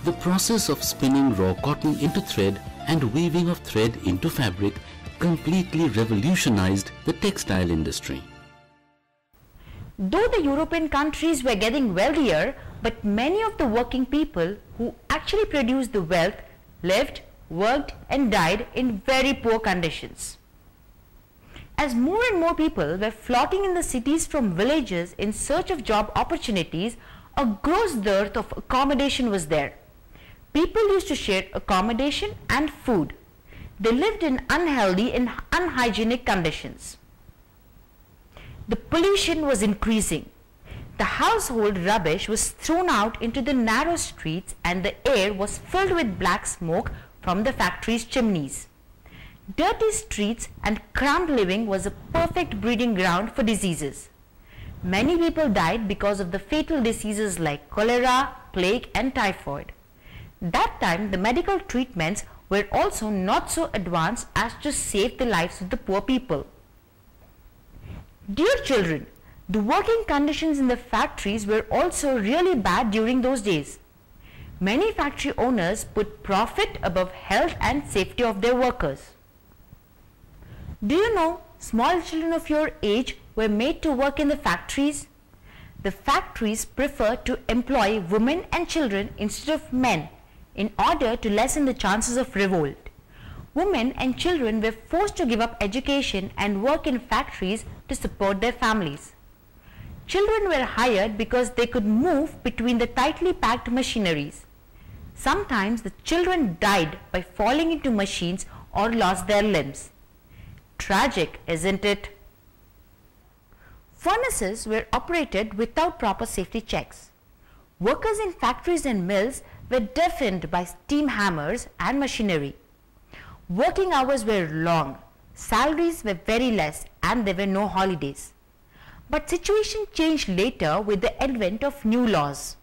The process of spinning raw cotton into thread and weaving of thread into fabric completely revolutionized the textile industry. Though the European countries were getting wealthier, but many of the working people who actually produced the wealth lived, worked and died in very poor conditions. As more and more people were flocking in the cities from villages in search of job opportunities, a gross dearth of accommodation was there. People used to share accommodation and food. They lived in unhealthy and unhygienic conditions. The pollution was increasing. The household rubbish was thrown out into the narrow streets and the air was filled with black smoke from the factories' chimneys. Dirty streets and cramped living was a perfect breeding ground for diseases. Many people died because of the fatal diseases like cholera, plague and typhoid. That time the medical treatments were also not so advanced as to save the lives of the poor people. Dear children, the working conditions in the factories were also really bad during those days. Many factory owners put profit above health and safety of their workers. Do you know small children of your age were made to work in the factories? The factories preferred to employ women and children instead of men in order to lessen the chances of revolt. Women and children were forced to give up education and work in factories to support their families. Children were hired because they could move between the tightly packed machineries. Sometimes the children died by falling into machines or lost their limbs. Tragic, isn't it? Furnaces were operated without proper safety checks. Workers in factories and mills were deafened by steam hammers and machinery. Working hours were long, salaries were very less and there were no holidays. But situation changed later with the advent of new laws.